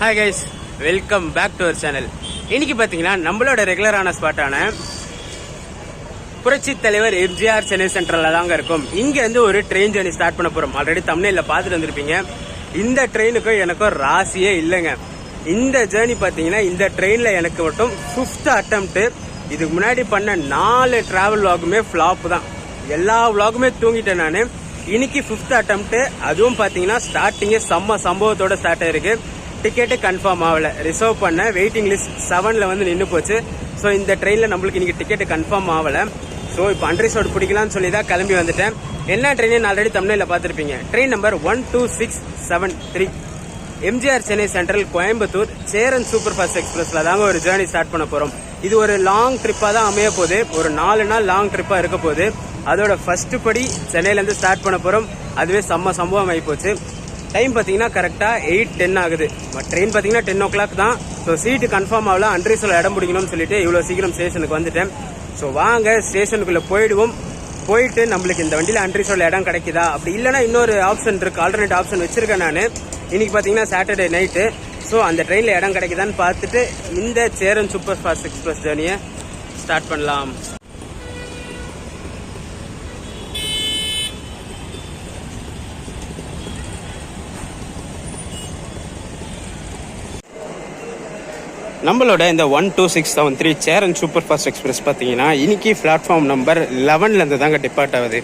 Hi guys, welcome back to our channel. இன்னைக்கு பார்த்தீங்கன்னா நம்மளோட ரெகுலரான ஸ்பாட்டான புரட்சி தலைவர் எம்ஜிஆர் சென்னை சென்ட்ரலில் தாங்க இருக்கும். இங்கேருந்து ஒரு ட்ரெயின் ஜேர்னி ஸ்டார்ட் பண்ண போகிறோம். ஆல்ரெடி தமிழில் பார்த்துட்டு வந்திருப்பீங்க. இந்த ட்ரெயினுக்கும் எனக்கும் ராசியே இல்லைங்க. இந்த ஜேர்னி பார்த்தீங்கன்னா இந்த ட்ரெயினில் எனக்கு மட்டும் 5th அட்டம்ப்ட். இதுக்கு முன்னாடி பண்ண 4 டிராவல் விளாகுமே ஃப்ளாப் தான். எல்லா விளாகுமே தூங்கிட்டேன் நான். இன்னைக்கு 5th அட்டம்ப்ட். அதுவும் பார்த்தீங்கன்னா ஸ்டார்டிங்கே செம்ம சம்பவத்தோட ஸ்டார்ட் ஆயிருக்கு. டிக்கெட்டு கன்ஃபார்ம் ஆகல. ரிசர்வ் பண்ண வெயிட்டிங் லிஸ்ட் 7ல் வந்து நின்று போச்சு. ஸோ இந்த ட்ரெயினில் நம்மளுக்கு இன்னைக்கு டிக்கெட்டு கன்ஃபார்ம் ஆகலை. ஸோ இப்போ அன்ரிசர்வ்ட் பிடிக்கலாம்னு சொல்லி தான் கிளம்பி வந்துட்டேன். என்ன ட்ரெயின் ஆல்ரெடி தமிழில் பார்த்துருப்பீங்க. Train number 12673 MGR Chennai Central Coimbatore Cheran super fast எக்ஸ்பிரஸில் தாங்க ஒரு ஜேர்னி ஸ்டார்ட் பண்ண போகிறோம். இது ஒரு லாங் ட்ரிப்பாக தான் அமைய போகுது. ஒரு 4 நாள் லாங் ட்ரிப்பாக இருக்க போகுது. அதோட ஃபர்ஸ்ட் படி சென்னையிலேருந்து ஸ்டார்ட் பண்ண போகிறோம். அதுவே செம்ம சம்பவம் ஆகி போச்சு. டைம் பார்த்தீங்கன்னா கரெக்டாக 8:10 ஆகுது. ட்ரெயின் பார்த்தீங்கன்னா 10 o'clock தான். ஸோ சீட்டு கன்ஃபார்ம் ஆகல. அன்ரிசர்வ்ல இடம் பிடிக்கணும்னு சொல்லிட்டு இவ்வளோ சீக்கிரம் ஸ்டேஷனுக்கு வந்துட்டேன். ஸோ வாங்க ஸ்டேஷனுக்குள்ளே போயிடுவோம். போயிட்டு நம்மளுக்கு இந்த வண்டியில் அன்ரிசர்வ்ல இடம் கிடைக்குதா, அப்படி இல்லைனா இன்னொரு ஆப்ஷன் இருக்கு, ஆல்டர்னேட் ஆப்ஷன் வச்சிருக்கேன் நான். இன்னைக்கு பார்த்தீங்கன்னா சாட்டர்டே நைட்டு. ஸோ அந்த ட்ரெயினில் இடம் கிடைக்குதான்னு பார்த்துட்டு இந்த சேரன் சூப்பர் ஃபாஸ்ட் எக்ஸ்பிரஸ் ஜேர்னியை ஸ்டார்ட் பண்ணலாம். நம்மளோட இந்த 12673 சேரன் சூப்பர் ஃபாஸ்ட் எக்ஸ்பிரஸ் பார்த்தீங்கன்னா இன்னைக்கு பிளாட்ஃபார்ம் நம்பர் 11லேருந்து தாங்க டிபார்ட் ஆகுது.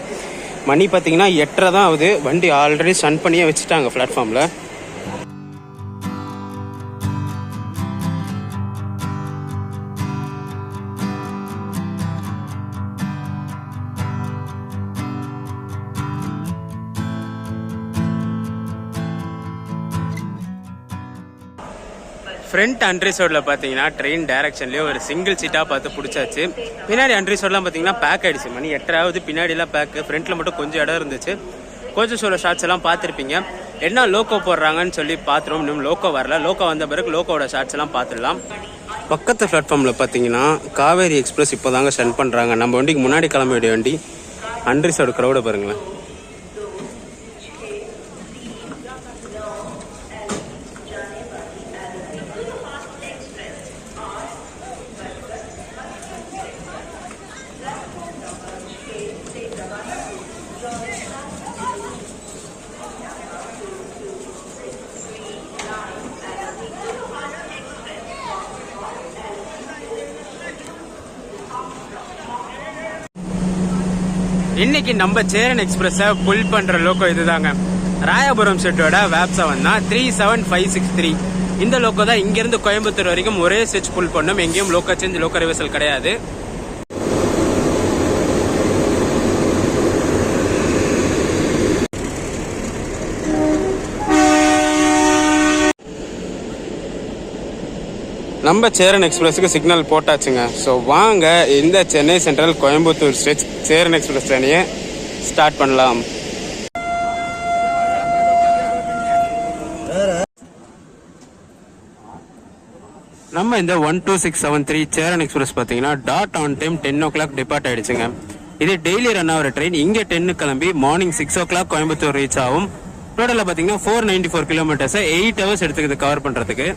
மணி பார்த்தீங்கன்னா 8:30 தான் ஆகுது. வண்டி ஆல்ரெடி ஸ்டன் பண்ணியே வச்சுட்டாங்க பிளாட்ஃபார்மில். ஃப்ரண்ட் அன்ரிசர்வ்ல பார்த்தீங்கன்னா ட்ரெயின் டைரக்ஷன்லேயே ஒரு சிங்கிள் சீட்டாக பார்த்து பிடிச்சாச்சு. பின்னாடி அன்ரிசர்வ்லாம் பார்த்தீங்கன்னா பேக் ஆகிடுச்சு. மணி 8:30 ஆகுது. பின்னாடிலாம் பேக்கு. ஃப்ரண்ட்டில் மட்டும் கொஞ்சம் இடம் இருந்துச்சு. கொஞ்சம் சொல்ல ஷார்ட்ஸ் எல்லாம் பார்த்துருப்பீங்க. என்ன லோக்கோ போடுறாங்கன்னு சொல்லி பார்த்துருவோம். இன்னும் லோக்கோ வரல. லோக்கோ வந்த பிறகு லோக்கோட ஷார்ட்ஸ் எல்லாம் பார்த்துடலாம். பக்கத்து பிளாட்ஃபார்மில் பார்த்தீங்கன்னா காவேரி எக்ஸ்பிரஸ் இப்போ தாங்க ஸ்டன் பண்ணுறாங்க. நம்ம வண்டிக்கு முன்னாடி கிளம்ப வேண்டிய வண்டி. அன்ரிசர்வ்டு க்ரௌடை பாருங்களேன். இன்னைக்கு நம்ம சேரன் எக்ஸ்பிரஸை புல் பண்ற லோக்கோ இதுதாங்க. ராயபுரம் செட்டோட வேப் 7 தான் 37563. இந்த லோக்கோ தான் இங்கிருந்து கோயம்புத்தூர் வரைக்கும் ஒரே ஸ்விட்ச் புல் பண்ணும். எங்கேயும் லோக்கோ சேஞ்ச், லோக்கோ ரிவர்சல் கிடையாது. நம்ம சேரன் எக்ஸ்பிரஸுக்கு சிக்னல் போட்டாச்சுங்க. ஸோ வாங்க இந்த Chennai Central Coimbatore stretch Cheran express ஜேர்னியை ஸ்டார்ட் பண்ணலாம். நம்ம இந்த 12673 சேரன் எக்ஸ்பிரஸ் பார்த்தீங்கன்னா dot on time 10 o'clock depart ஆயிடுச்சுங்க. இது டெய்லி ரன் ஆகிற ட்ரெயின். இங்கே 10 கிளம்பி மார்னிங் 6 o'clock கோயம்புத்தூர் ரீச் ஆகும். டோட்டலாக பார்த்தீங்கன்னா 494 கிலோமீட்டர்ஸை 8 hours எடுத்துக்குது கவர் பண்ணுறதுக்கு.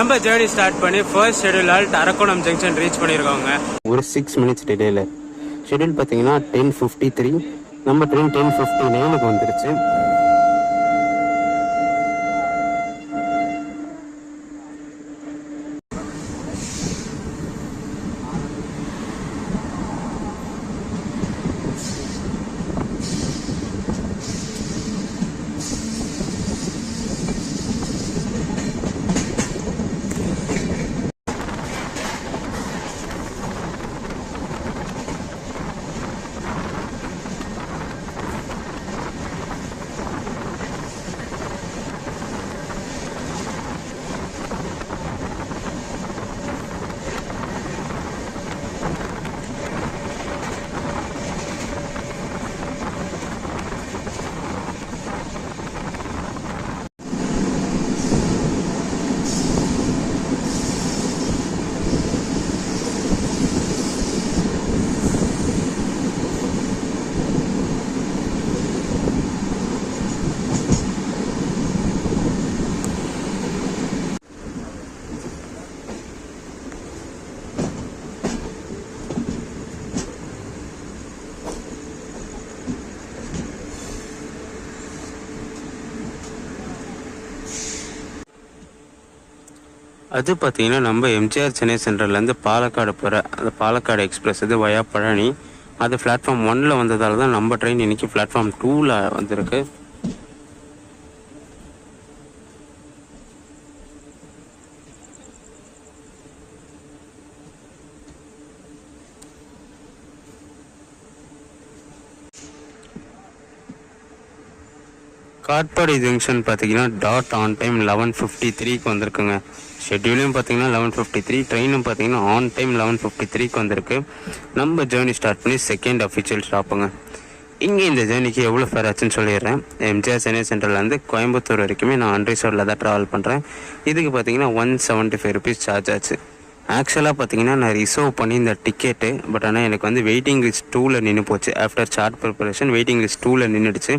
நம்ம ஜேர்னி ஸ்டார்ட் பண்ணி first schedule halt Arakkonam junction reach பண்ணியிருக்கோங்க. ஒரு 6 மினிட்ஸ் டிலேல. ஷெட்யூல் பார்த்தீங்கன்னா 10:53, நம்ம ட்ரெயின் 10:59க்கு வந்துருச்சு. அது பார்த்தீங்கன்னா நம்ம எம்ஜிஆர் சென்னை சென்ட்ரல்லேருந்து பாலக்காடு போகிற அந்த பாலக்காடு எக்ஸ்பிரஸ் இது வயா பழனி. அது பிளாட்ஃபார்ம் 1ல் வந்ததால் தான் நம்ம ட்ரெயின் இன்றைக்கி பிளாட்ஃபார்ம் 2ல் வந்திருக்கு. காட்பாடி ஜங்ஷன் பார்த்தீங்கன்னா டாட் ஆன் டைம் 11:53க்கு வந்திருக்குங்க. ஷெட்யூலையும் பார்த்தீங்கன்னா 11:53, ட்ரெயினும் பார்த்தீங்கன்னா ஆன் டைம் 11:53க்கு வந்திருக்கு. நம்ம ஜேர்னி ஸ்டார்ட் பண்ணி செகண்ட் அஃபிஷியல் ஸ்டாப்புங்க. இங்கே இந்த ஜேர்னிக்கு எவ்வளோ ஃபேர் ஆச்சுன்னு சொல்லிடுறேன். எம்ஜிஆர் சென்னை சென்ட்ரல்லேருந்து கோயம்புத்தூர் வரைக்குமே நான் அன்ரிசர்வ்டில் தான் ட்ராவல் பண்ணுறேன். இதுக்கு பார்த்தீங்கன்னா 175 ருபீஸ் சார்ஜ் ஆச்சு. ஆக்சுவலாக பார்த்தீங்கன்னா நான் ரிசர்வ் பண்ணி இந்த டிக்கெட்டு, பட் ஆனால் எனக்கு வந்து வெயிட்டிங் லிஸ்ட் 2ல் நின்று போச்சு. After chart preparation waiting list 2ல் நின்றுடுச்சு.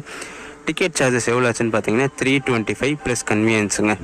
டிக்கெட் சார்ஜஸ் எவ்வளோ ஆச்சுன்னு பார்த்தீங்கன்னா 325 ப்ளஸ் கன்வீனியன்ஸுங்க.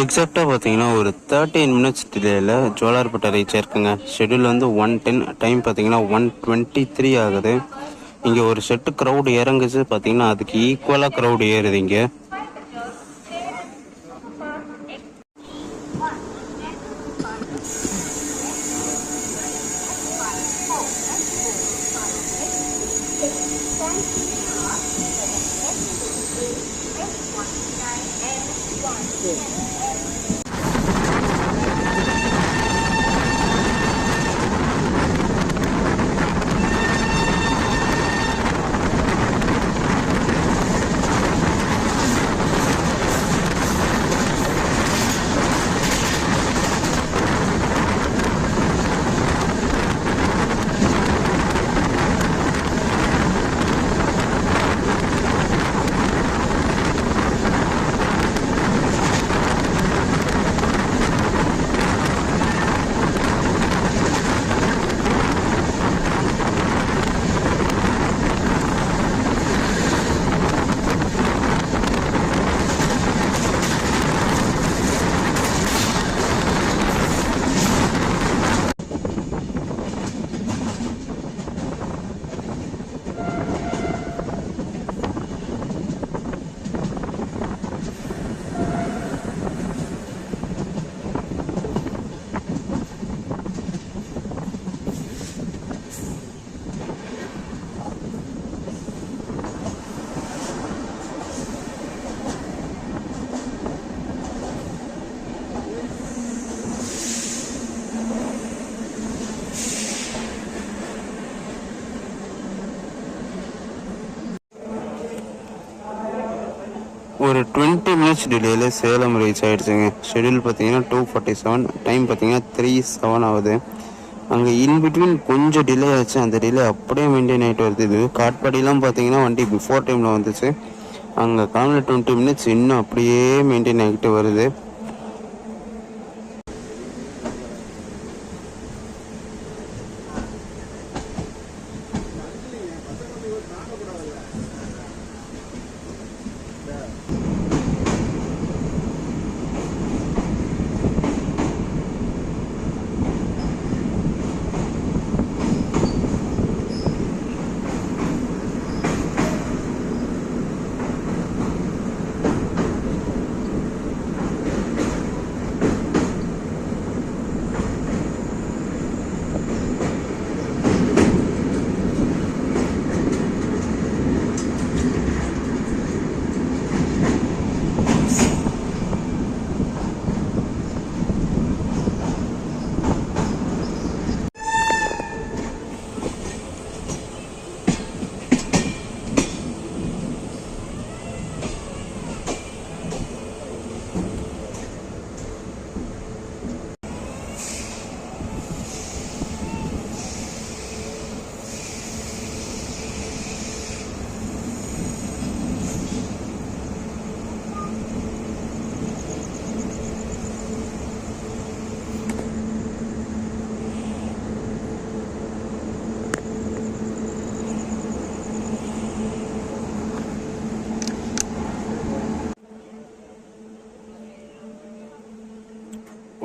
எக்ஸாக்டாக பார்த்தீங்கன்னா ஒரு 13 மினிட்ஸ் டிலேயில் ஜோலார்பேட்டை ரீச் ஆயிருக்குங்க. ஷெட்யூல் வந்து 1:10, டைம் பார்த்தீங்கன்னா 1:23 ஆகுது. இங்கே ஒரு செட்டு க்ரௌடு இறங்குச்சு பார்த்தீங்கன்னா அதுக்கு ஈக்குவலாக க்ரௌடு ஏறுது இங்கே. ஒரு 20 மினிட்ஸ் டிலேயில் சேலம் ரீச் ஆகிடுச்சுங்க. ஷெடியூல் பார்த்தீங்கன்னா 2:47, டைம் பார்த்தீங்கன்னா 3:07 ஆகுது. அங்கே இன்பிட்வீன் கொஞ்சம் டிலே ஆச்சு. அந்த டிலே அப்படியே மெயின்டைன் ஆகிட்டு வருது. இது காட்பாடிலாம் பார்த்தீங்கன்னா வண்டி பிஃபோர் டைமில் வந்துச்சு. அங்கே காலையில் 20 மினிட்ஸ் இன்னும் அப்படியே மெயின்டைன் ஆகிட்டு வருது.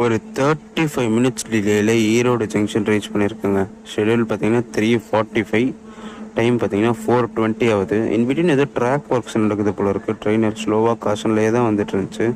ஒரு 35 மினிட்ஸ் டிலேயில் ஈரோடு ஜங்ஷன் ரீச் பண்ணியிருக்குங்க. ஷெடியூல் பார்த்தீங்கன்னா 3:45, டைம் பார்த்தீங்கன்னா 4:20 ஆகுது. இன்பிட்வீன் ஏதோ ட்ராக் ஒர்க்ஸ் நடக்குது போல இருக்குது. ட்ரெயினர் ஸ்லோவாக காஷன்லேயே தான் வந்துட்டு இருந்துச்சு.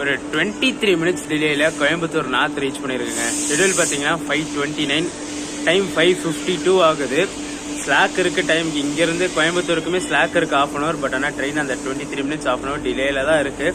ஒரு 23 மினிட்ஸ் டிலேயில் கோயம்புத்தூர் நார்த் ரீச் பண்ணியிருக்குங்க. ஷெடியூல் பார்த்தீங்கன்னா 5:29, டைம் 5:52 ஆகுது. ஸ்லாக் இருக்குது டைமுக்கு. இங்கேருந்து கோயம்புத்தூருக்குமே ஸ்லாக் இருக்குது ½ அன் ஹவர். பட் ஆனால் ட்ரெயின் அந்த 23 மினிட்ஸ் ½ அன் ஹவர் டிலேயில் தான் இருக்குது.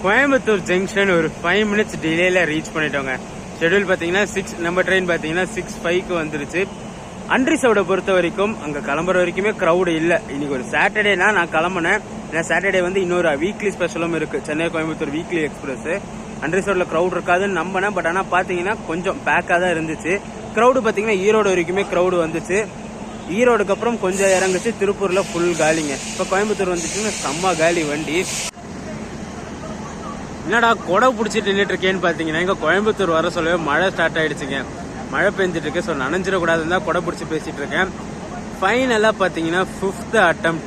கோயம்புத்தூர் ஜங்ஷன் ஒரு 5 மினிட்ஸ் டிலேல ரீச் பண்ணிட்டோங்க. ஷெட்யூல் பார்த்தீங்கன்னா 6, நம்ம ட்ரெயின் பார்த்தீங்கன்னா 6:05க்கு வந்துருச்சு. அன்ரிசர்வ்டை பொறுத்த வரைக்கும் அங்கே கிளம்புற வரைக்குமே க்ரௌடு இல்லை. இன்னைக்கு ஒரு சாட்டர்டேனா நான் கிளம்புனேன். ஏன்னா சாட்டர்டே வந்து இன்னொரு வீக்லி ஸ்பெஷலும் இருக்கு, சென்னை கோயம்புத்தூர் வீக்லி எக்ஸ்பிரஸ். அன்ரிசர்வ்ல க்ரௌட் இருக்காதுன்னு நம்பினேன். பட் ஆனால் பார்த்தீங்கன்னா கொஞ்சம் பேக்காக தான் இருந்துச்சு. க்ரௌடு பார்த்தீங்கன்னா ஈரோடு வரைக்குமே க்ரௌடு வந்துச்சு. ஈரோடுக்கு அப்புறம் கொஞ்சம் இறங்குச்சு, திருப்பூர்ல ஃபுல் காலிங்க. இப்போ கோயம்புத்தூர் வந்துச்சுன்னா செம்ம காலி வண்டி. என்னடா கொடை பிடிச்சிட்டு நின்றுட்டு இருக்கேன்னு பார்த்தீங்கன்னா இங்கே கோயம்புத்தூர் வர சொல்லவே மழை ஸ்டார்ட் ஆயிடுச்சுங்க. மழை பெஞ்சிட்டு இருக்கு. ஸோ நனைஞ்சிடக்கூடாதுன்னு தான் கொடை பிடிச்சி பேசிட்டு இருக்கேன். ஃபைனலாக பார்த்தீங்கன்னா 5th attempt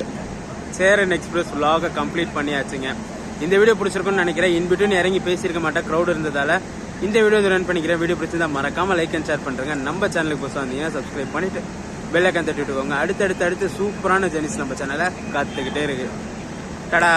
Cheran express vlog complete பண்ணியாச்சுங்க. இந்த வீடியோ பிடிச்சிருக்குன்னு நினைக்கிறேன். இன்பிட்வீன் இறங்கி பேசியிருக்க மாட்டேன், க்ரௌட் இருந்ததால. இந்த வீடியோ ரன் பண்ணிக்கிறேன். வீடியோ பிடிச்சிருந்தா மறக்காம லைக் அண்ட் ஷேர் பண்ணுறேங்க. நம்ம சேனலுக்கு புதுசாக வந்தீங்கன்னா சப்ஸ்கிரைப் பண்ணிட்டு பெல் ஐக்கான் தட்டி விட்டுக்கோங்க. அடுத்து சூப்பரான ஜெர்னிஸ் நம்ம சேனலை காத்துக்கிட்டே இருக்கு. டடா.